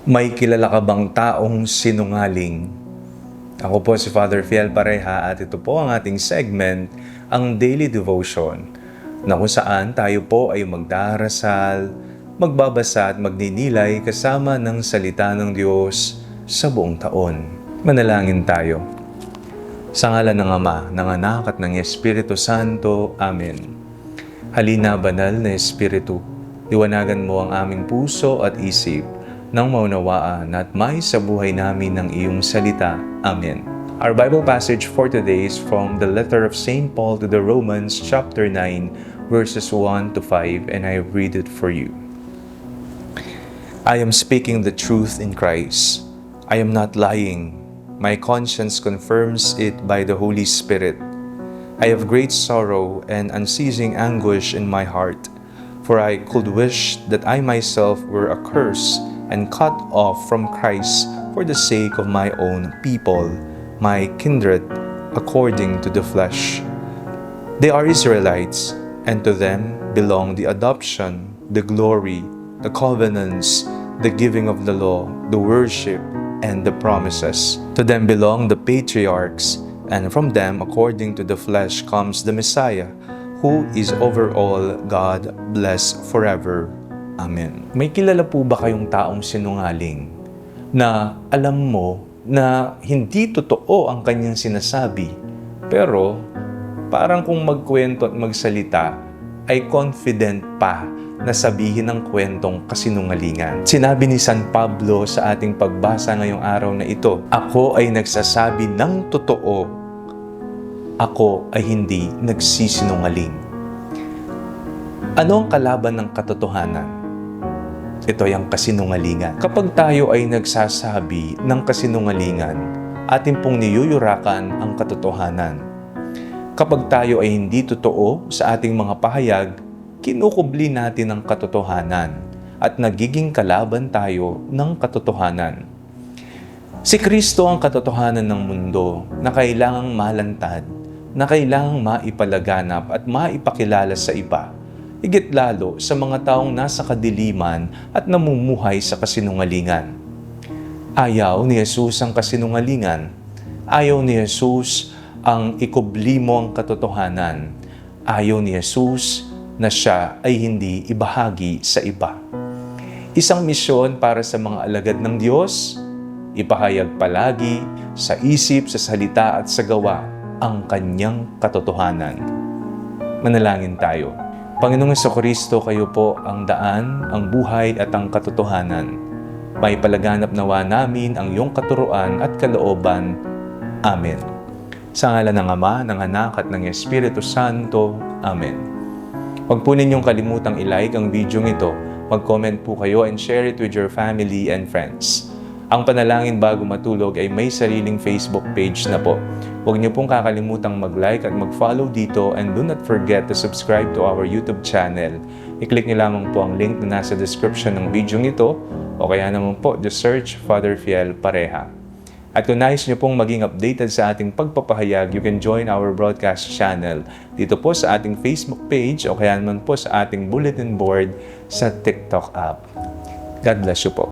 May kilala ka bang taong sinungaling? Ako po si Father Fiel Pareha at ito po ang ating segment, ang Daily Devotion, na kung saan tayo po ay magdarasal, magbabasa at magninilay kasama ng salita ng Diyos sa buong taon. Manalangin tayo. Sa ngalan ng Ama, ng Anak at ng Espiritu Santo. Amen. Halina, banal na Espiritu, liwanagan mo ang aming puso at isip, nang maunawaan at may sa buhay namin ng iyong salita. Amen. Our Bible passage for today is from the letter of St. Paul to the Romans chapter 9 verses 1 to 5, and I read it for you. I am speaking the truth in Christ. I am not lying. My conscience confirms it by the Holy Spirit. I have great sorrow and unceasing anguish in my heart, for I could wish that I myself were accursed and cut off from Christ for the sake of my own people, my kindred, according to the flesh. They are Israelites, and to them belong the adoption, the glory, the covenants, the giving of the law, the worship, and the promises. To them belong the patriarchs, and from them, according to the flesh, comes the Messiah, who is over all, God blessed forever. Amen. May kilala po ba kayong taong sinungaling na alam mo na hindi totoo ang kanyang sinasabi, pero parang kung magkwento at magsalita ay confident pa na sabihin ang kwentong kasinungalingan? Sinabi ni San Pablo sa ating pagbasa ngayong araw na ito, "Ako ay nagsasabi ng totoo. Ako ay hindi nagsisinungaling." Ano ang kalaban ng katotohanan? Ito ay ang kasinungalingan. Kapag tayo ay nagsasabi ng kasinungalingan, atin pong niyuyurakan ang katotohanan. Kapag tayo ay hindi totoo sa ating mga pahayag, kinukubli natin ang katotohanan at nagiging kalaban tayo ng katotohanan. Si Kristo ang katotohanan ng mundo na kailangang malantad, na kailangang maipalaganap at maipakilala sa iba, higit lalo sa mga taong nasa kadiliman at namumuhay sa kasinungalingan. Ayaw ni Jesus ang kasinungalingan. Ayaw ni Jesus ang ikubli mo ang katotohanan. Ayaw ni Jesus na siya ay hindi ibahagi sa iba. Isang misyon para sa mga alagad ng Diyos, ipahayag palagi sa isip, sa salita at sa gawa ang kanyang katotohanan. Manalangin tayo. Panginoong Jesucristo, kayo po ang daan, ang buhay at ang katotohanan. May palaganap nawa namin ang iyong katuruan at kalooban. Amen. Sa ngalan ng Ama, ng Anak at ng Espiritu Santo. Amen. Huwag po ninyong kalimutang i-like ang video ito, mag-comment po kayo and share it with your family and friends. Ang Panalangin Bago Matulog ay may sariling Facebook page na po. Huwag niyo pong kakalimutang mag-like at mag-follow dito, and do not forget to subscribe to our YouTube channel. I-click niyo lamang po ang link na nasa description ng video ito, o kaya naman po, just search Father Fiel Pareha. At kung nais niyo pong maging updated sa ating pagpapahayag, you can join our broadcast channel dito po sa ating Facebook page o kaya naman po sa ating bulletin board sa TikTok app. God bless you po.